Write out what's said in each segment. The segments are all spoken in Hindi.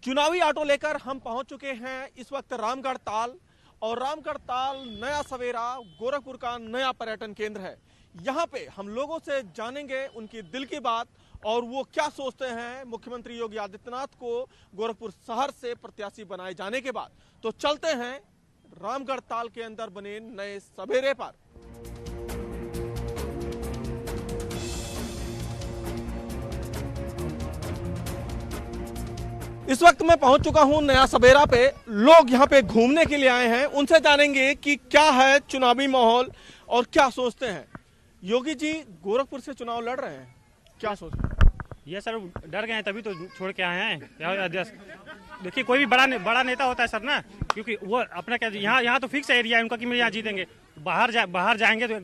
चुनावी ऑटो लेकर हम पहुंच चुके हैं इस वक्त रामगढ़ ताल। और रामगढ़ ताल नया सवेरा गोरखपुर का नया पर्यटन केंद्र है। यहाँ पे हम लोगों से जानेंगे उनकी दिल की बात और वो क्या सोचते हैं मुख्यमंत्री योगी आदित्यनाथ को गोरखपुर शहर से प्रत्याशी बनाए जाने के बाद। तो चलते हैं रामगढ़ ताल के अंदर बने नए सवेरे पर। इस वक्त मैं पहुंच चुका हूं नया सवेरा पे। लोग यहां पे घूमने के लिए आए हैं, उनसे जानेंगे कि क्या है चुनावी माहौल और क्या सोचते हैं। योगी जी गोरखपुर से चुनाव लड़ रहे हैं, क्या सोच रहे हैं? ये सर डर गए हैं तभी तो छोड़ के आए हैं। देखिए कोई भी बड़ा नेता होता है सर ना, क्योंकि वो अपना क्या यहाँ तो फिक्स एरिया है उनका कि मेरे यहाँ जीतेंगे। बाहर जाएंगे तो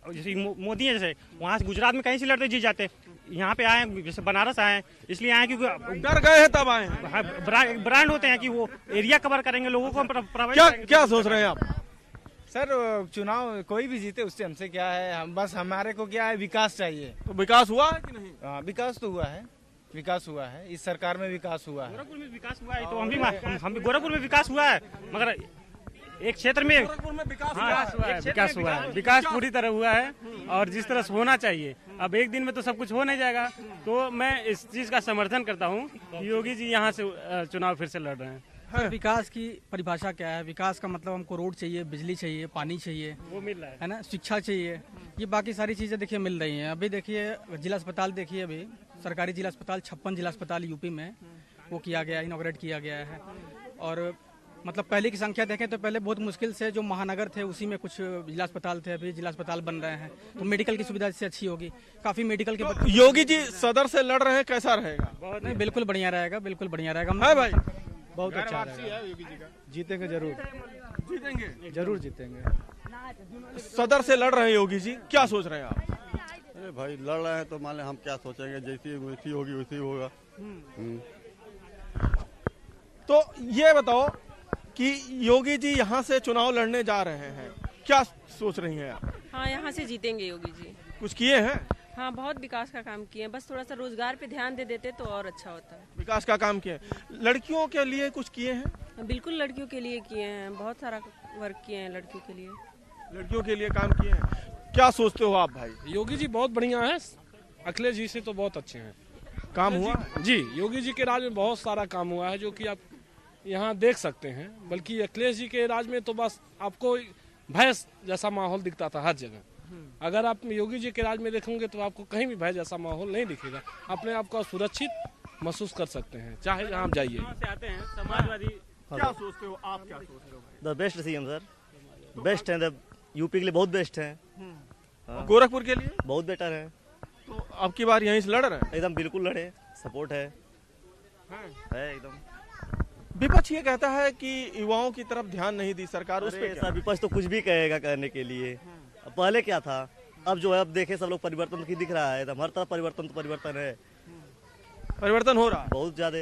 जैसे मोदी है, जैसे वहाँ से गुजरात में कहीं से लड़ते जीत जाते। यहाँ पे आए जैसे बनारस आए इसलिए आए क्योंकि डर गए हैं तब आए हैं। ब्रांड होते हैं कि वो एरिया कवर करेंगे, लोगों को प्रभावित क्या सोच रहे हैं आप? सर चुनाव कोई भी जीते उससे हमसे क्या है, हम बस हमारे को क्या है, विकास चाहिए। तो विकास हुआ है कि नहीं? हाँ विकास तो हुआ है, इस सरकार में विकास हुआ है। गोरखपुर में विकास हुआ है तो हम भी गोरखपुर में विकास हुआ है, मगर एक क्षेत्र में गोरखपुर में विकास हुआ है। विकास पूरी तरह हुआ है और जिस तरह से होना चाहिए। अब एक दिन में तो सब कुछ हो नहीं जाएगा, तो मैं इस चीज का समर्थन करता हूँ कि योगी जी यहाँ से चुनाव फिर से लड़ रहे हैं। विकास की परिभाषा क्या है? विकास का मतलब हमको रोड चाहिए, बिजली चाहिए, पानी चाहिए, वो मिल रहा है ना, शिक्षा चाहिए, ये बाकी सारी चीजें देखिए मिल रही हैं। अभी देखिए जिला अस्पताल देखिए, अभी सरकारी जिला अस्पताल 56 जिला अस्पताल यूपी में वो किया गया, इनॉग्रेट किया गया है। और मतलब पहले की संख्या देखें तो पहले बहुत मुश्किल से जो महानगर थे उसी में कुछ जिला अस्पताल थे, अभी जिला अस्पताल बन रहे हैं तो मेडिकल की सुविधा इससे अच्छी होगी, काफी मेडिकल के। तो योगी जी सदर से लड़ रहे हैं, कैसा रहेगा? नहीं बिल्कुल बढ़िया रहेगा, बिल्कुल बढ़िया रहेगा। है भाई, बहुत अच्छा रहेगा। योगी जी का जीतेंगे, जरूर जीतेंगे। सदर से लड़ रहे हैं योगी जी, क्या सोच रहे हैं आप? अरे भाई लड़ रहे हैं तो मान लें हम क्या सोचेंगे, जैसी वैसी होगी वैसी होगा। तो ये बताओ कि योगी जी यहाँ से चुनाव लड़ने जा रहे हैं, क्या सोच रही हैं आप? हाँ यहाँ से जीतेंगे योगी जी। कुछ किए हैं? हाँ बहुत विकास का काम किए हैं, बस थोड़ा सा रोजगार पे ध्यान दे देते तो और अच्छा होता है। विकास का काम किए, लड़कियों के लिए कुछ किए हैं? बिल्कुल लड़कियों के लिए किए हैं, बहुत सारा वर्क किए हैं लड़कियों के लिए। लड़कियों के लिए काम किए हैं, क्या सोचते हो आप भाई? योगी जी बहुत बढ़िया है, अखिलेश जी से तो बहुत अच्छे हैं। काम हुआ जी, योगी जी के राज में बहुत सारा काम हुआ है जो कि आप यहाँ देख सकते हैं। बल्कि अखिलेश जी के राज में तो बस आपको भय जैसा माहौल दिखता था हर जगह। अगर आप योगी जी के राज में देखेंगे तो आपको कहीं भी भय जैसा माहौल नहीं दिखेगा, अपने आप को सुरक्षित महसूस कर सकते हैं चाहे जहाँ आप जाइए। आते हैं समाजवादी। क्या सोचते हो आप, क्या सोच रहे हो? The best CM sir, best है, यूपी के लिए बहुत बेस्ट है। गोरखपुर के लिए बहुत बेटर है। तो अब की बार यहीं से लड़ रहे हैं? एकदम बिल्कुल लड़े, सपोर्ट है एकदम। विपक्ष ये कहता है कि युवाओं की तरफ ध्यान नहीं दी सरकार, उस पे क्या? विपक्ष तो कुछ भी कहेगा करने के लिए। पहले क्या था, अब जो है अब देखे सब लोग परिवर्तन की दिख रहा है, एकदम हर तरफ परिवर्तन है, परिवर्तन हो रहा है बहुत ज्यादा।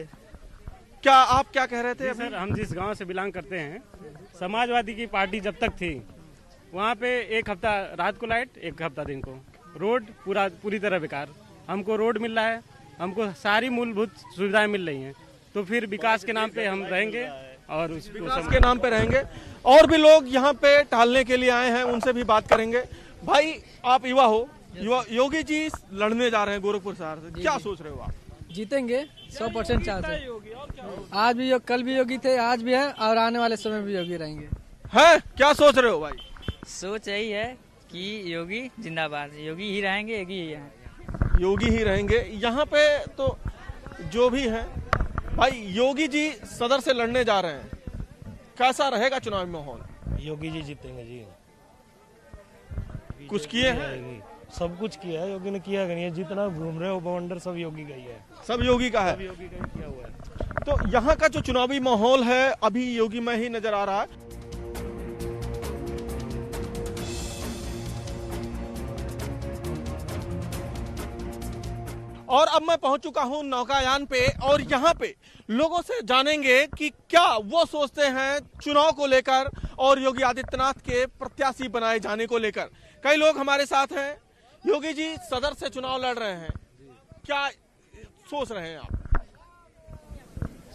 क्या आप क्या कह रहे थे? सर हम जिस गांव से बिलोंग करते हैं, समाजवादी की पार्टी जब तक थी वहाँ पे एक हफ्ता रात को लाइट, एक हफ्ता दिन को रोड, पूरी तरह बेकार। हमको रोड मिल रहा है, हमको सारी मूलभूत सुविधाएं मिल रही हैं, तो फिर विकास के नाम पे हम रहेंगे और विकास के नाम पे रहेंगे। और भी लोग यहाँ पे टहलने के लिए आए हैं, उनसे भी बात करेंगे। भाई आप युवा हो, योगी जी लड़ने जा रहे हैं गोरखपुर शहर से, क्या सोच रहे हो आप? जीतेंगे 100% चांस है। आज भी कल भी योगी थे, आज भी है और आने वाले समय भी योगी रहेंगे। है क्या सोच रहे हो भाई? सोच यही है कि योगी जिंदाबाद, योगी ही रहेंगे, योगी ही रहेंगे। यहाँ पे तो जो भी है भाई, योगी जी सदर से लड़ने जा रहे हैं, कैसा रहेगा चुनावी माहौल? योगी जी जीतेंगे जी। कुछ किए हैं? सब कुछ किया है योगी ने, किया नहीं है, जितना घूम रहे हो बवंडर सब योगी का ही है, सब योगी का है, सब योगी का ही किया हुआ है। तो यहाँ का जो चुनावी माहौल है अभी योगी में ही नजर आ रहा है। और अब मैं पहुंच चुका हूं नौकायान पे और यहाँ पे लोगों से जानेंगे कि क्या वो सोचते हैं चुनाव को लेकर और योगी आदित्यनाथ के प्रत्याशी बनाए जाने को लेकर। कई लोग हमारे साथ हैं। योगी जी सदर से चुनाव लड़ रहे हैं, क्या सोच रहे हैं आप?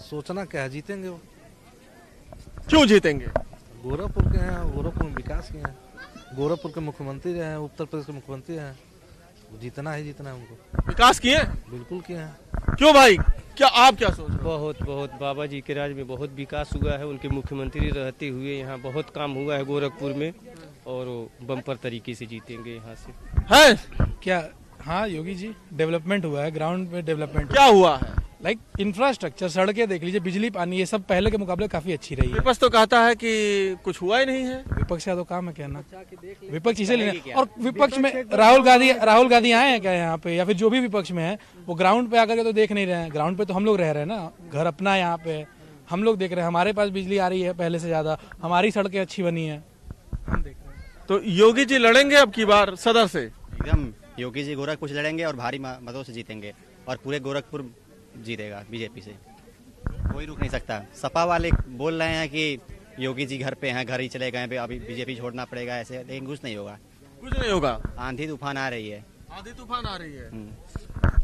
सोचना क्या है, जीतेंगे वो। क्यों जीतेंगे? गोरखपुर के हैं, गोरखपुर में विकास किए हैं, गोरखपुर के मुख्यमंत्री रहे हैं, उत्तर प्रदेश के मुख्यमंत्री हैं, जीतना है उनको। विकास किए? बिल्कुल किए हैं। क्यों भाई, क्या आप क्या सोच रहे हो? बहुत बाबा जी के राज में बहुत विकास हुआ है। उनके मुख्यमंत्री रहते हुए यहाँ बहुत काम हुआ है गोरखपुर में, और बम्पर तरीके से जीतेंगे यहाँ से। है क्या? हाँ योगी जी, डेवलपमेंट हुआ है, ग्राउंड पे डेवलपमेंट क्या हुआ है? लाइक इंफ्रास्ट्रक्चर, सड़कें देख लीजिए, बिजली, पानी, ये सब पहले के मुकाबले काफी अच्छी रही है। विपक्ष तो कहता है कि कुछ हुआ ही नहीं है। विपक्ष का तो काम है कहना, विपक्ष इसे लेना। और विपक्ष में राहुल गांधी आए हैं क्या यहाँ पे, या फिर जो भी विपक्ष में है वो ग्राउंड पे आकर के तो देख नहीं रहे हैं। ग्राउंड पे तो हम लोग रह रहे हैं ना, घर अपना है यहाँ पे, हम लोग देख रहे हैं, हमारे पास बिजली आ रही है पहले से ज्यादा, हमारी सड़कें अच्छी बनी है, हम देख रहे हैं। तो योगी जी लड़ेंगे अब की बार सदर से? एकदम योगी जी गोरखपुर से लड़ेंगे और भारी मतों से जीतेंगे, और पूरे गोरखपुर जीतेगा बीजेपी से, कोई रुक नहीं सकता। सपा वाले बोल रहे हैं कि योगी जी घर पे हैं, घर ही चले गए, अभी बीजेपी छोड़ना पड़ेगा ऐसे, लेकिन कुछ नहीं होगा। कुछ नहीं होगा। आंधी तूफान आ रही है। आंधी तूफान आ रही है।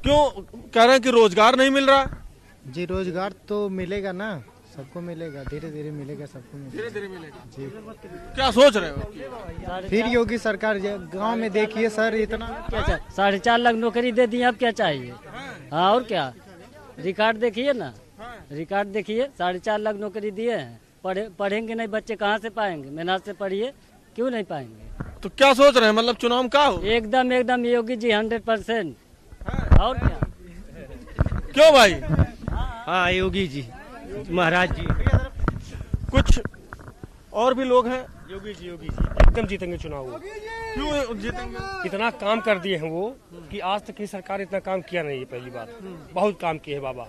क्यों कह रहे हैं कि रोजगार नहीं मिल रहा? जी रोजगार तो मिलेगा ना, सबको मिलेगा, धीरे धीरे मिलेगा, सबको मिलेगा, धीरे मिलेगा जी। क्या सोच रहे हो? फिर योगी सरकार गांव में देखिए सर, इतना क्या चाहिए? 4.5 लाख नौकरी दे दी, अब क्या चाहिए? हाँ और क्या, रिकॉर्ड देखिए ना, रिकॉर्ड देखिए, 4.5 लाख नौकरी दिए हैं। पढ़ेंगे नहीं बच्चे कहाँ से पाएंगे? मेहनत से पढ़िए, क्यों नहीं पाएंगे? तो क्या सोच रहे हैं, मतलब चुनाव का हो? एकदम योगी जी 100%। और क्या? क्यों भाई? हाँ योगी जी महाराज जी। कुछ और भी लोग हैं? योगी जी एकदम जीतेंगे चुनाव। क्यों जीतेंगे? इतना काम कर दिए हैं वो कि आज तक की सरकार इतना काम किया नहीं है। पहली बात, बहुत काम किए हैं बाबा,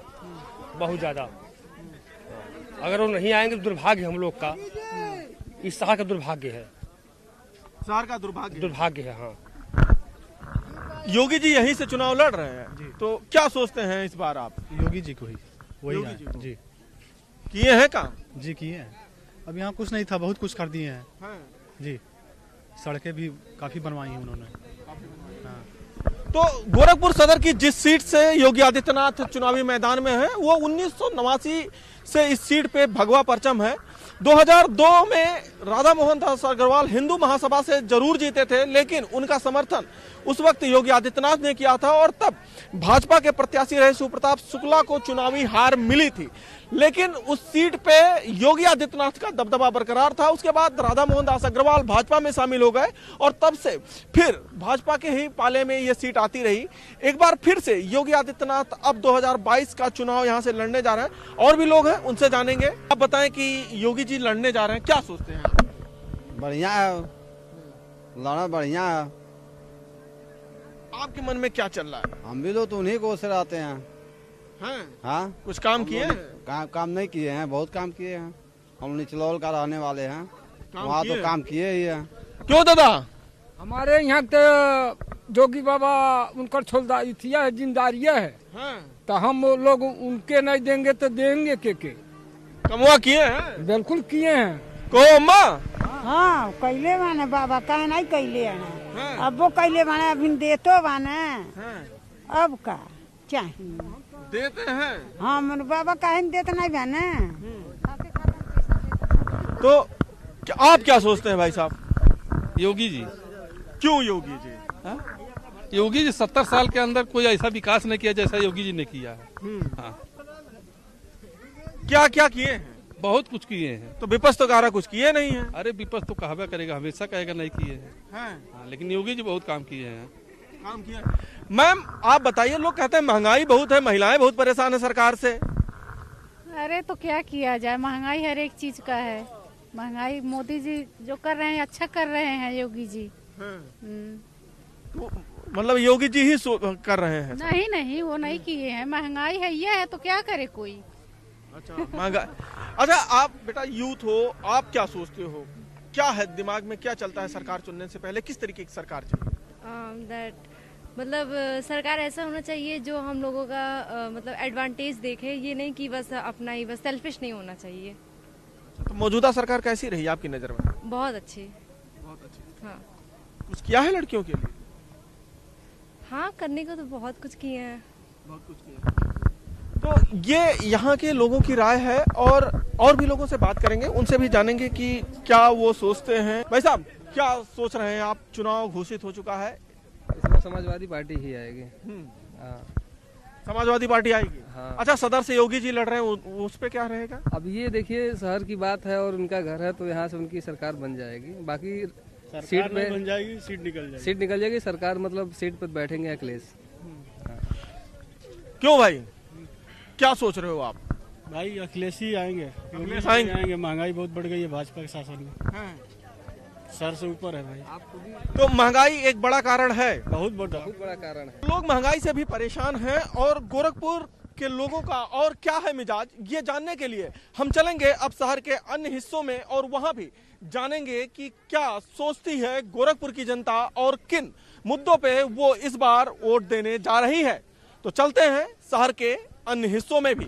बहुत ज्यादा। अगर वो नहीं आएंगे तो दुर्भाग्य है हम लोग का, इस शहर का दुर्भाग्य है, शहर का दुर्भाग्य है। हाँ योगी जी यहीं से चुनाव लड़ रहे हैं, तो क्या सोचते हैं इस बार आप? योगी जी को ही, वही जी किए हैं काम? जी किए हैं। अब यहाँ कुछ नहीं था, बहुत कुछ कर दिए हैं जी, सड़कें भी काफी बनवाई हैं उन्होंने। तो गोरखपुर सदर की जिस सीट से योगी आदित्यनाथ चुनावी मैदान में है, वो 1989 से इस सीट पे भगवा परचम है। 2002 में राधा मोहन दास अग्रवाल हिंदू महासभा से जरूर जीते थे, लेकिन उनका समर्थन उस वक्त योगी आदित्यनाथ ने किया था, और तब भाजपा के प्रत्याशी रहे सुप्रताप शुक्ला को चुनावी हार मिली थी। लेकिन उस सीट पे योगी आदित्यनाथ का दबदबा बरकरार था। उसके बाद राधा मोहन दास अग्रवाल भाजपा में शामिल हो गए, और तब से फिर भाजपा के ही पाले में ये सीट आती रही। एक बार फिर से योगी आदित्यनाथ अब 2022 का चुनाव यहाँ से लड़ने जा रहे हैं। और भी लोग हैं, उनसे जानेंगे। आप बताएं कि योगी जी लड़ने जा रहे हैं, क्या सोचते हैं? बढ़िया है, लड़ा बढ़िया है। आपके मन में क्या चल रहा है? हम भी लोग तो उन्हीं को सिराते हैं। हाँ कुछ काम किए? काम नहीं किए हैं, बहुत काम किए हैं। हम निचलौल का रहने वाले हैं, वहाँ तो काम किए ही हैं। क्यों दादा? हमारे यहाँ के जोगी बाबा उनका छोलदारिया है, जिम्मेदारिया है, तो हम लोग उनके नहीं देंगे तो देंगे के? कमुआ किए हैं? बिल्कुल किए हैं। को अम्मा? हाँ कैले बाने बाबा, कहे नहीं कैले है, अब वो कैले बाने, अभी देतो बाने, अब का चाहिए देते हैं। हाँ मन बाबा कहे देते नहीं बाने। तो आप क्या सोचते हैं भाई साहब? योगी जी। क्यों योगी जी? योगी जी 70 साल के अंदर कोई ऐसा विकास नहीं किया जैसा योगी जी ने किया है। हाँ। क्या क्या किए हैं? बहुत कुछ किए हैं। तो विपक्ष तो कह रहा कुछ किए नहीं है। अरे विपक्ष तो कहवा करेगा, हमेशा कहेगा नहीं किए हैं। हाँ, लेकिन योगी जी बहुत काम किए हैं। काम किया। मैम आप बताइए, लोग कहते हैं महंगाई बहुत है, महिलाएं बहुत परेशान है सरकार से। अरे तो क्या किया जाए, महंगाई हर एक चीज का है। महंगाई मोदी जी जो कर रहे हैं अच्छा कर रहे हैं, योगी जी। तो मतलब योगी जी ही कर रहे हैं? नहीं वो नहीं किए हैं, महंगाई है ये है तो क्या करे कोई। अच्छा महंगाई। अच्छा आप बेटा यूथ हो, आप क्या सोचते हो, क्या है दिमाग में, क्या चलता है सरकार चुनने से पहले, किस तरीके की सरकार चाहिए? मतलब सरकार ऐसा होना चाहिए जो हम लोगों का मतलब एडवांटेज देखे, ये नहीं कि बस अपना ही, बस सेल्फिश नहीं होना चाहिए। तो मौजूदा सरकार कैसी रही आपकी नजर में? बहुत अच्छी। हाँ। कुछ किया है लड़कियों के लिए? हाँ करने को तो बहुत कुछ किए हैं। बहुत कुछ किया। तो ये यहाँ के लोगों की राय है और भी लोगों से बात करेंगे, उनसे भी जानेंगे कि क्या वो सोचते हैं। भाई साहब क्या सोच रहे हैं आप? चुनाव घोषित हो चुका है, इसमें समाजवादी पार्टी ही आएगी। हाँ। समाजवादी पार्टी आएगी। हाँ। अच्छा, सदर से योगी जी लड़ रहे हैं, उस पे क्या रहेगा? अब ये देखिए शहर की बात है और उनका घर है तो यहाँ से उनकी सरकार बन जाएगी। बाकी सीट में बन जाएगी, सीट निकल जाएगी सरकार, मतलब सीट पर बैठेंगे अखिलेश। क्यों भाई, क्या सोच रहे हो आप? भाई अखिलेश ही आएंगे, अखिलेश आएंगे। महंगाई बहुत बढ़ गई है भाजपा के शासन में, सर से ऊपर है भाई। तो महंगाई एक बड़ा कारण है, बहुत बड़ा कारण है। लोग महंगाई से भी परेशान हैं और गोरखपुर के लोगों का और क्या है मिजाज, ये जानने के लिए हम चलेंगे अब शहर के अन्य हिस्सों में और वहां भी जानेंगे कि क्या सोचती है गोरखपुर की जनता और किन मुद्दों पे वो इस बार वोट देने जा रही है। तो चलते हैं शहर के अन्य हिस्सों में भी।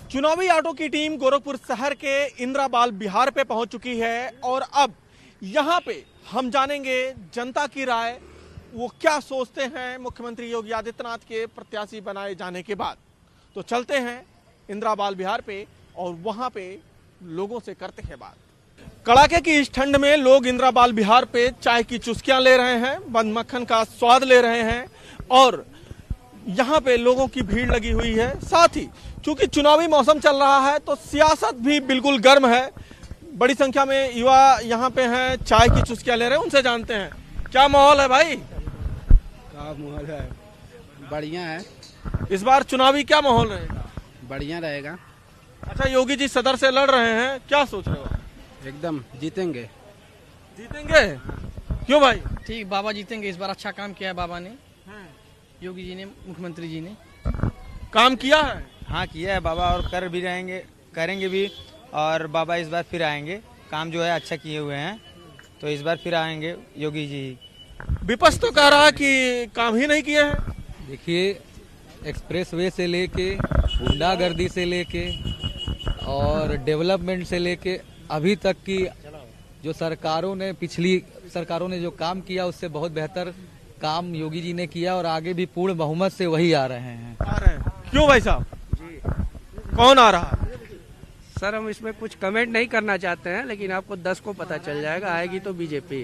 चुनावी ऑटो की टीम गोरखपुर शहर के इंदिराबाल बिहार पे पहुंच चुकी है और अब यहां पे हम जानेंगे जनता की राय, वो क्या सोचते हैं मुख्यमंत्री योगी आदित्यनाथ के प्रत्याशी बनाए जाने के बाद। तो चलते हैं इंदिराबाल बिहार पे और वहां पे लोगों से करते हैं बात। कड़ाके की इस ठंड में लोग इंदिराबाल बिहार पे चाय की चुस्कियां ले रहे हैं, बंद मक्खन का स्वाद ले रहे हैं और यहाँ पे लोगों की भीड़ लगी हुई है। साथ ही चूंकि चुनावी मौसम चल रहा है तो सियासत भी बिल्कुल गर्म है। बड़ी संख्या में युवा यहाँ पे हैं, चाय की चुस्कियां ले रहे हैं, उनसे जानते हैं क्या माहौल है भाई। क्या माहौल है? बढ़िया है। इस बार चुनावी क्या माहौल रहेगा? बढ़िया रहेगा। अच्छा, योगी जी सदर से लड़ रहे हैं, क्या सोच रहे हो? एकदम जीतेंगे। जीतेंगे? क्यों भाई? ठीक, बाबा जीतेंगे। इस बार अच्छा काम किया है बाबा ने, योगी जी ने, मुख्यमंत्री जी ने काम किया है। हाँ किया है बाबा और कर भी रहेंगे, करेंगे भी। और बाबा इस बार फिर आएंगे, काम जो है अच्छा किए हुए हैं तो इस बार फिर आएंगे योगी जी। विपक्ष तो कह रहा है कि काम ही नहीं किए हैं। देखिए, एक्सप्रेसवे से लेके गुंडागर्दी से लेके और डेवलपमेंट से लेके अभी तक की जो सरकारों ने, पिछली सरकारों ने जो काम किया उससे बहुत बेहतर काम योगी जी ने किया और आगे भी पूर्ण बहुमत से वही आ रहे हैं। क्यों भाई साहब? कौन आ रहा है? सर हम इसमें कुछ कमेंट नहीं करना चाहते हैं, लेकिन आपको 10 को पता चल जाएगा, आएगी तो बीजेपी।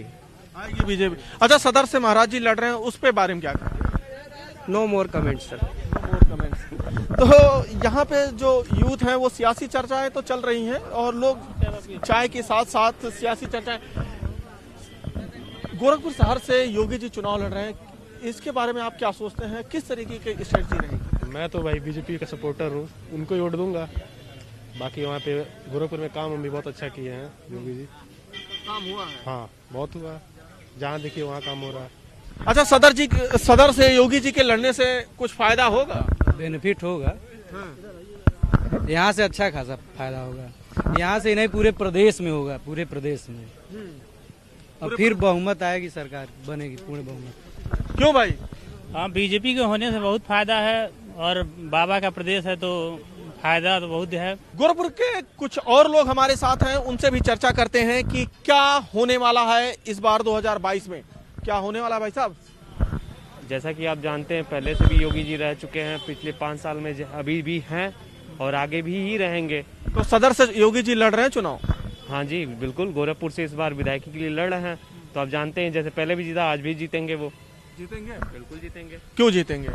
आएगी बीजेपी। अच्छा, सदर से महाराज जी लड़ रहे हैं, उस पे बारे में क्या कहेंगे? नो मोर कमेंट्स सर। नो मोर कमेंट्स। तो यहाँ पे जो यूथ है वो सियासी चर्चाएं तो चल रही हैं और लोग चाय के साथ साथ सियासी चर्चाएं। गोरखपुर शहर से योगी जी चुनाव लड़ रहे हैं, इसके बारे में आप क्या सोचते हैं, किस तरीके की स्ट्रेटजी रहेगी? मैं तो भाई बीजेपी का सपोर्टर हूँ, उनको ही वोट दूंगा। बाकी वहाँ पे गोरखपुर में काम हम भी बहुत अच्छा किए हैं योगी जी। काम हुआ है? हाँ बहुत हुआ, जहाँ देखिए वहाँ काम हो रहा है। अच्छा, सदर से योगी जी के लड़ने से कुछ फायदा होगा? बेनिफिट होगा, यहाँ से अच्छा खासा फायदा होगा। यहाँ से नहीं पूरे प्रदेश में होगा, पूरे प्रदेश में। और फिर बहुमत आएगी, सरकार बनेगी पूर्ण बहुमत। क्यों भाई? हाँ, बीजेपी के होने से बहुत फायदा है और बाबा का प्रदेश है तो फायदा तो बहुत है। गोरखपुर के कुछ और लोग हमारे साथ हैं, उनसे भी चर्चा करते हैं कि क्या होने वाला है इस बार 2022 में, क्या होने वाला है भाई साहब? जैसा कि आप जानते हैं पहले से भी योगी जी रह चुके हैं, पिछले 5 साल में अभी भी हैं और आगे भी ही रहेंगे। तो सदर से योगी जी लड़ रहे हैं चुनाव? हाँ जी बिल्कुल, गोरखपुर से इस बार विधायकी के लिए लड़ रहे हैं। तो आप जानते हैं जैसे पहले भी जीता, आज भी जीतेंगे। वो जीतेंगे? बिल्कुल जीतेंगे। क्यों जीतेंगे?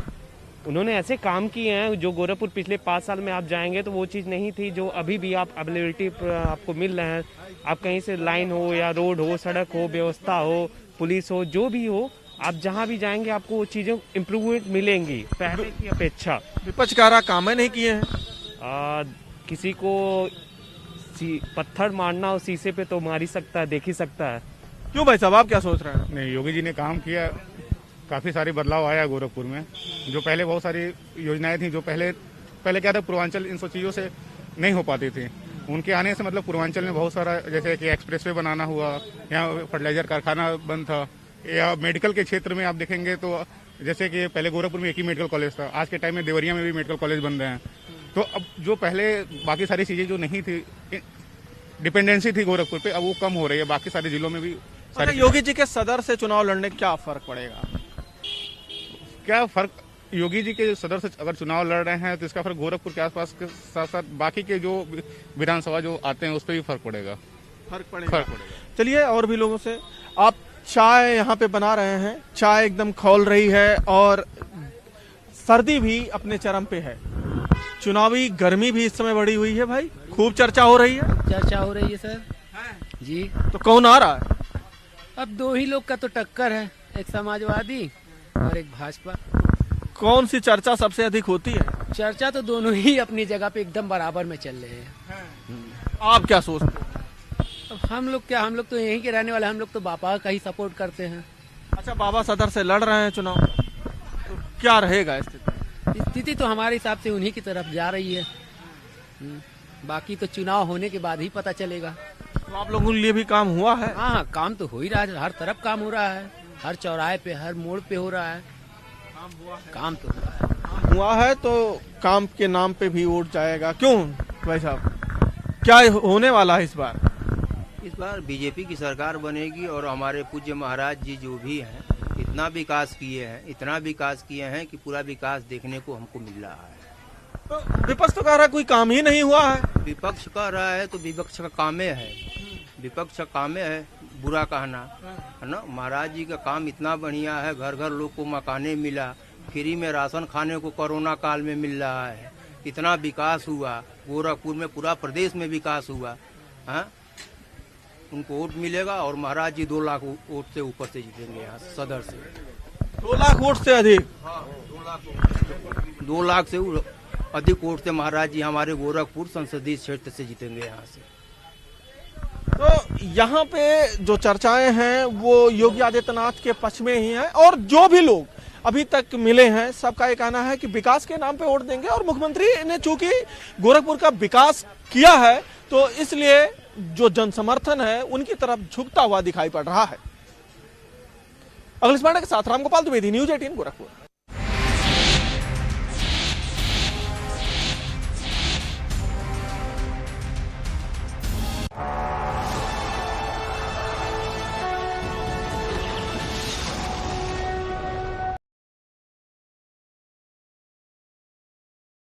उन्होंने ऐसे काम किए हैं जो गोरखपुर पिछले 5 साल में आप जाएंगे तो वो चीज़ नहीं थी जो अभी भी आप अवेलेबिलिटी आपको मिल रहे हैं। आप कहीं से लाइन हो या रोड हो, सड़क हो, व्यवस्था हो, पुलिस हो, जो भी हो, आप जहाँ भी जाएंगे आपको वो चीज़ें इम्प्रूवमेंट मिलेंगी पहले की अपेक्षा। विपक्ष का रहा काम नहीं किए हैं। किसी को पत्थर मारना हो शीशे पे तो मार ही सकता है, देख ही सकता है। क्यों भाई साहब, आप क्या सोच रहे हैं? नहीं, योगी जी ने काम किया, काफ़ी सारे बदलाव आया गोरखपुर में। जो पहले बहुत सारी योजनाएं थी, जो पहले क्या था, पूर्वांचल इन सब चीज़ों से नहीं हो पाती थी। उनके आने से मतलब पूर्वांचल में बहुत सारा, जैसे कि एक्सप्रेसवे बनाना हुआ, यहाँ फर्टिलाइजर कारखाना बंद था, या मेडिकल के क्षेत्र में आप देखेंगे तो जैसे कि पहले गोरखपुर में एक ही मेडिकल कॉलेज था, आज के टाइम में देवरिया में भी मेडिकल कॉलेज बन रहे हैं। तो अब जो पहले बाकी सारी चीज़ें जो नहीं थी, डिपेंडेंसी थी गोरखपुर पे, अब वो कम हो रही है। बाकी सारे जिलों में भी अच्छा, योगी जी के सदर से चुनाव लड़ने क्या फर्क पड़ेगा? क्या फर्क, योगी जी के सदर से अगर चुनाव लड़ रहे हैं तो इसका फर्क गोरखपुर के आसपास के साथ साथ बाकी के जो विधानसभा जो आते हैं उस पर भी फर्क पड़ेगा। फर्क पड़ेगा। चलिए और भी लोगों से, आप चाय यहाँ पे बना रहे हैं, चाय एकदम खौल रही है और सर्दी भी अपने चरम पे है, चुनावी गर्मी भी इस समय बढ़ी हुई है भाई, खूब चर्चा हो रही है। चर्चा हो रही है सर जी। तो कौन आ रहा है? अब दो ही लोग का तो टक्कर है, एक समाजवादी और एक भाजपा। कौन सी चर्चा सबसे अधिक होती है? चर्चा तो दोनों ही अपनी जगह पे एकदम बराबर में चल रहे हैं। आप क्या सोचते हैं? अब हम लोग क्या, हम लोग तो यहीं के रहने वाले, हम लोग तो बाबा का ही सपोर्ट करते हैं। अच्छा, बाबा सदर से लड़ रहे हैं चुनाव, तो क्या रहेगा स्थिति? स्थिति तो हमारे हिसाब से उन्हीं की तरफ जा रही है। बाकी तो चुनाव होने के बाद ही पता चलेगा। तो आप लोगों के लिए भी काम हुआ है? हाँ, काम तो हो ही रहा है, हर तरफ काम हो रहा है, हर चौराहे पे, हर मोड़ पे हो रहा है काम तो हुआ है। तो काम के नाम पे भी वोट जाएगा, क्यों भाई साहब, क्या होने वाला है इस बार? इस बार बीजेपी की सरकार बनेगी और हमारे पूज्य महाराज जी जो भी हैं इतना विकास किए हैं कि पूरा विकास देखने को हमको मिल रहा है। तो विपक्ष तो कह रहा है कोई काम ही नहीं हुआ है। विपक्ष कह रहा है तो विपक्ष का कामे है, विपक्ष का कामे है बुरा कहना, है ना। महाराज जी का काम इतना बढ़िया है, घर घर लोग को मकाने मिला, फ्री में राशन खाने को कोरोना काल में मिल रहा है, इतना विकास हुआ गोरखपुर में, पूरा प्रदेश में विकास हुआ। हाँ, उनको वोट मिलेगा और महाराज जी 2 लाख वोट से ऊपर से जीतेंगे यहाँ सदर से। 2 लाख वोट से अधिक? 2 लाख से अधिक वोट से महाराज जी हमारे गोरखपुर संसदीय क्षेत्र से जीतेंगे यहाँ से। तो यहाँ पे जो चर्चाएं हैं वो योगी आदित्यनाथ के पक्ष में ही हैं और जो भी लोग अभी तक मिले हैं सबका ये कहना है कि विकास के नाम पे वोट देंगे और मुख्यमंत्री ने चूंकि गोरखपुर का विकास किया है तो इसलिए जो जनसमर्थन है उनकी तरफ झुकता हुआ दिखाई पड़ रहा है। अखिलेश पांडे के साथ रामगोपाल द्विवेदी, न्यूज़ 18 गोरखपुर।